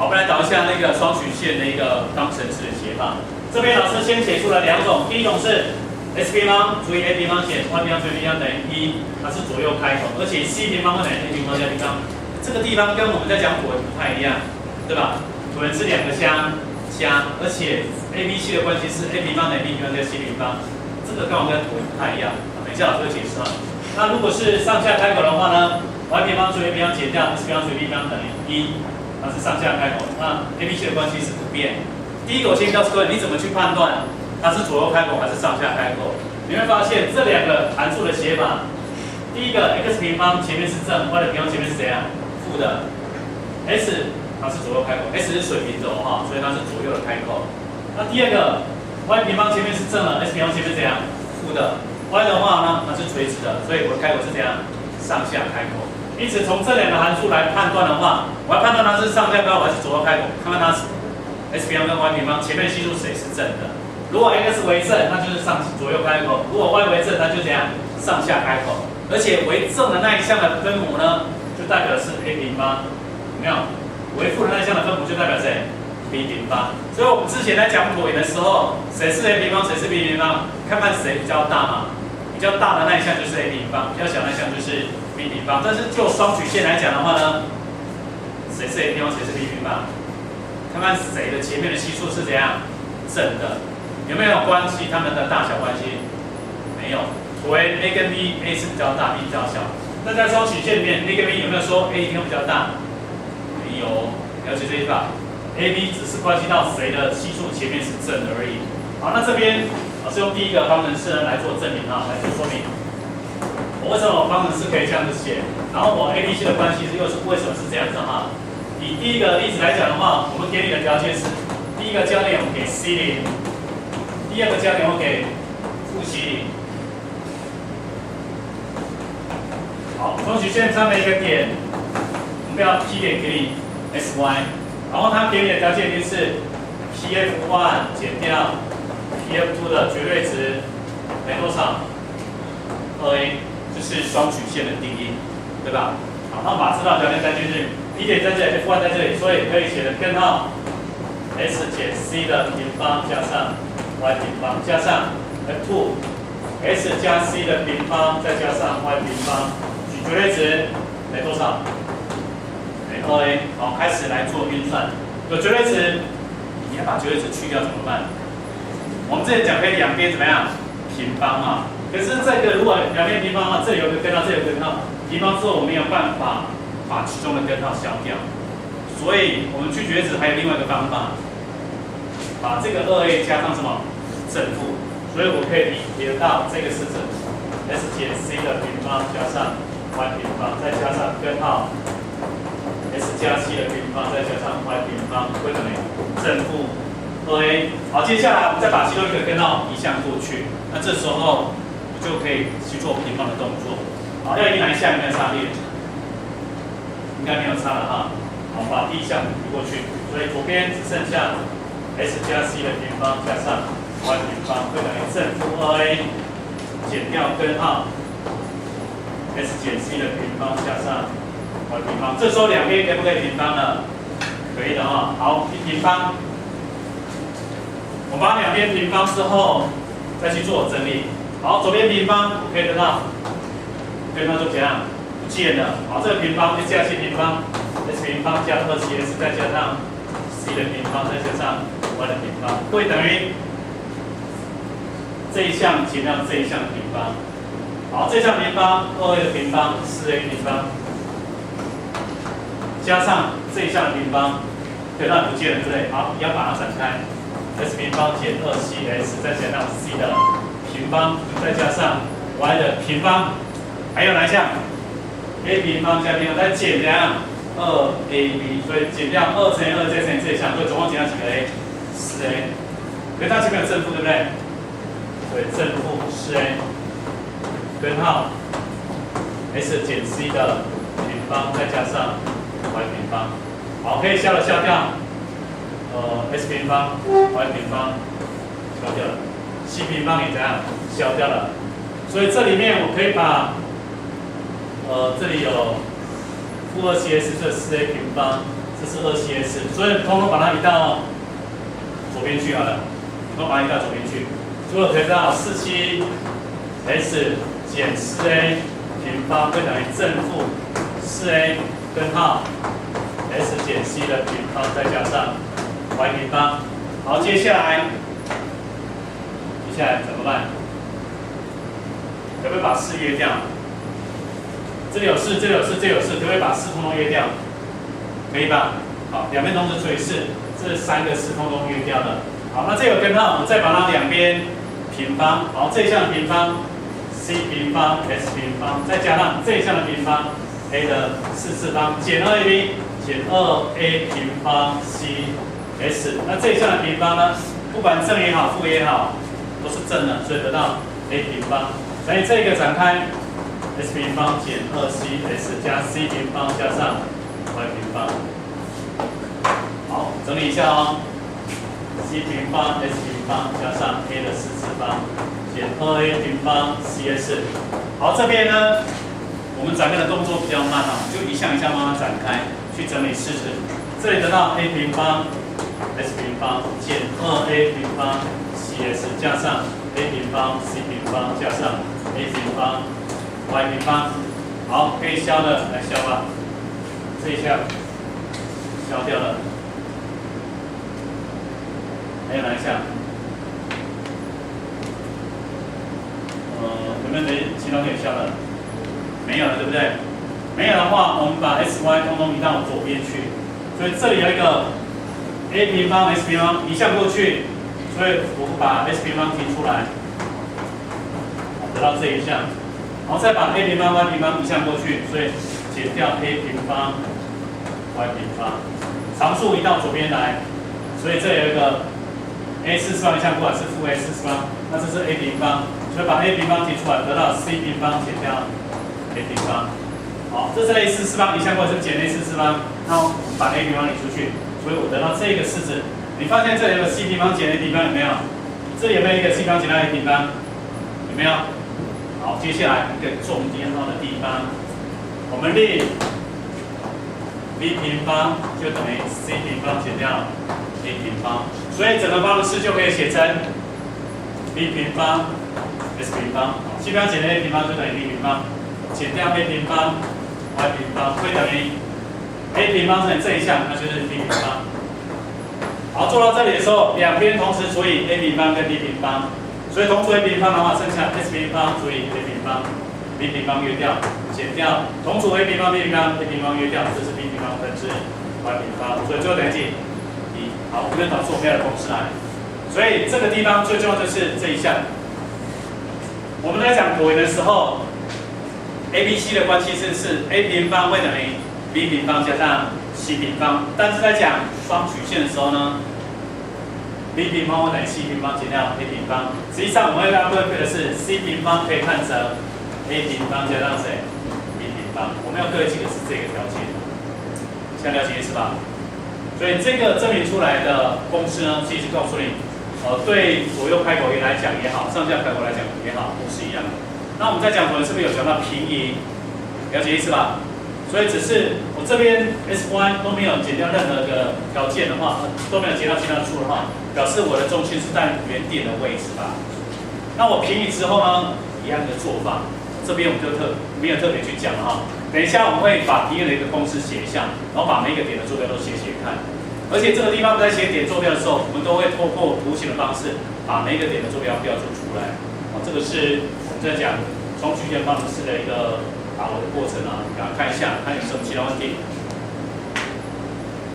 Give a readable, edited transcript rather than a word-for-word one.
好，我们来找一下那个双曲线的一个方程式的写法。这边老师先写出了两种，第一种是 x 平方除以 a 平方减 y 平方除以 b 平方等于1，它是左右开口，而且 c 平方会等于 a 平方加 b 平方。这个地方跟我们在讲椭圆不太一样，对吧？椭圆是两个加，而且 a b c 的关系是 a 平方等于 b 平方加 c 平方，这个跟我们跟椭圆不太一样。等一下老师会解释啊。那如果是上下开口的话呢 ，y 平方除以 a 平方减掉 x 平方除以 b 平方等于1，它是上下开口。那 a b c 的关系是不变。第一个我先告诉各位，你怎么去判断它是左右开口还是上下开口？你会发现这两个函数的写法，第一个 x 平方前面是正 ，y 的平方前面是怎样？负的。s 它是左右开口 ，s 是水平轴哈，所以它是左右的开口。那第二个 y 平方前面是正的 ，s 平方前面怎样？负的。y 的话呢，它是垂直的，所以我的开口是怎样？上下开口。因此从这两个函数来判断的话，我要判断它是上下开口还是左右开口，看看它是 x 平方跟 y 平方前面系数谁是正的。如果 x 为正，那就是左右开口；如果 y 为正，那就怎样？上下开口。而且为正的那一项的分母呢，就代表是 a 平方，有没有？为负的那一项的分母就代表谁 ？b 平方。所以我们之前在讲椭圆的时候，谁是 a 平方，谁是 b 平方，看看谁比较大嘛。比较大的那一项就是 a 平方，比较小的那一项就是 b 平方。但是就双曲线来讲的话呢，谁是 a 平方，谁是 b 平方？看看谁的前面的系数是怎样正的，有没有关系？它们的大小关系没有。为 a 跟 b，a 是比较大 ，b 比较小。那在双曲线里面 ，a 跟 b 有没有说 a 一定比较大？没有，了解这一法。a、b 只是关系到谁的系数前面是正的而已。好，那这边老师用第一个方程式呢来做证明啊，来做说明。我为什么方程式可以这样子写？然后我 a、b、c 的关系又是为什么是这样子哈？以第一个例子来讲的话，我们给你的条件是：第一个交点我给 c0，第二个交点我给负c0。好，双曲线上的一个点，我们要 P 点给你 xy， 然后它给你的条件一定是 pf1 减掉 pf2 的绝对值等于多少？2a， 就是双曲线的定义，对吧？好，那把指导条件再进去 ，P 点在这里，f1 在这里，所以可以写的根号 s 减 c 的平方加上 y 平方加上 f2 s 加 c 的平方再加上 y 平方。绝对值等于多少？等于2a。好，开始来做运算。有绝对值，你要把绝对值去掉怎么办？我们之前讲可以两边怎么样？平方嘛。可是这个如果两边平方的话，这里有个根号，这里有个根号，平方之后我们没有办法把其中的根号消掉。所以我们去绝对值还有另外一个方法，把这个2a 加上什么？正负。所以我可以理解到这个是正 s 减 c 的平方加上y 平方再加上根号 s 加 c 的平方再加上 y 平方会等于正负 2a。好，接下来我们再把其中一个根号移项过去，那这时候我就可以去做平方的动作。好，要移哪一项有没有差别？应该没有差了哈。好，把第一项移过去，所以左边只剩下 s 加 c 的平方加上 y 平方会等于正负 2a 减掉根号。s 减 c 的平方加上 y 平方，这时候两边可不可以平方呢？可以的哈。好，平方，我把两边平方之后，再去做整理。好，左边平方可以得到，根号就怎样？不见了。好，这个平方 s 加 c 平方 ，s 平方加2c，s 再加上 c 的平方，再加上 y 的平方，会等于这一项减掉这一项的平方。好，这项平方2a 的平方4a 平方，加上这一项的平方，对，那不见了，对不对？好，你要把它展开 ，s 平方减2cs 再加上 c 的平方，再加上 y 的平方，还有哪一项 ？a 平方加平方再减怎样？2ab， 所以减掉2乘以2再乘以这一项，所以总共减掉几个 a？4a， 可是它前面有正负，对不对？对，正负4a。根号 s 减 c 的平方再加上 y 平方，好，可以消掉，s 平方 y 平方消掉了 ，c 平方也怎样消掉了，所以这里面我可以把这里有负2cs 这4a 平方这是2CS，所以通通把它移到左边去好了，通通把它移到左边去。除了可以知道47S 减 4A 平方会等于正负 4A 根号 S 减 C 的平方，再加上 y 平方。好，接下来怎么办？可不可以把4约掉？这里有4，这里有4，这里有4，可不可以把4通通约掉？可以吧？好，两边同时除以4，这3个4通通约掉了。好，那这个根号我们再把它两边平方，好，这一项的平方 c 平方 s 平方，再加上这一项的平方 a 的4次方减 2ab 减 2a 平方 c s， 那这一项的平方呢，不管正也好，负也好，都是正的，所以得到 a 平方。所以这个展开 s 平方减 2cs 加 c 平方加上 y 平方。好，整理一下哦。c 平方 s 平方加上 a 的4次方减 2a 平方 cs。好，这边呢，我们展开的动作比较慢哦，就一项一项慢慢展开，去整理式子。这里得到 a 平方 s 平方减 2a 平方 cs 加上 a 平方 c 平方加上 a 平方 y 平方。好，可以消的来消吧，这一项消掉了。还有哪一项？有没有其他可以消的？没有了，对不对？没有的话，我们把 s y 通通移到左边去。所以这里有一个 a 平方 s 平方移向过去，所以我们把 s 平方提出来，得到这一项。然后再把 a 平方 y 平方移向过去，所以减掉 a 平方 y 平方，常数移到左边来，所以这里有一个 a 4次方移向过来是负 a 4次方，那这是 a 平方，所以把 a 平方提出来，得到 c 平方减掉 a 平方。好，这是 a 4次方移向过来是减 a 4次方，那我们把 a 平方移出去，所以我得到这个式子。你发现这里有个 c 平方减 a 平方有没有？这里有没有一个 c 平方减 a 平方？有没有？好，接下来一个重点的地方，我们令 b 平方就等于 c 平方减掉 a 平方，所以整个方程式就可以写成 b 平方 s 平方 ，c 平方减 a 平方就等于 b 平方，减掉 a 平方 y 平方会等于 a 平方乘以这一项，那就是 b 平方。好，做到这里的时候，两边同时除以 a 平方跟 b 平方，所以同除 a 平方的话，剩下 s 平方除以 a 平方 ，b 平方约掉，减掉同除 a 平方 b 平方 a 平方约掉，这是 b 平方分之 y 平方，所以最后等于几？好，我们就导出我们要的公式来。所以这个地方最重要就是这一项。我们在讲椭圆的时候 ，ABC 的关系是 a 平方会等于 b 平方加上 c 平方，但是在讲双曲线的时候呢 ，b 平方会等于 c 平方减掉 a 平方。实际上我们要对的是 c 平方可以看成 a 平方加上谁 b 平方，我们要对几个是这个条件，现在了解意思吧？所以这个证明出来的公式呢，其实告诉你，对左右开口圆来讲也好，上下开口来讲也好，都是一样的。那我们在讲椭圆是不是有讲到平移？了解意思吧？所以只是我这边 s y 都没有减掉任何的条件的话，都没有减到其他的数的话，表示我的中心是在原点的位置吧。那我平移之后呢，一样的做法，这边我们就没有特别去讲了哈。等一下我们会把平移的一个公式写一下，然后把每一个点的坐标都写看。而且这个地方在写点坐标的时候，我们都会透过图形的方式，把每一个点的坐标标注出来。这个是我们在讲双曲线方程式的一个把握的过程啊，给大家看一下，看有什么其他问题。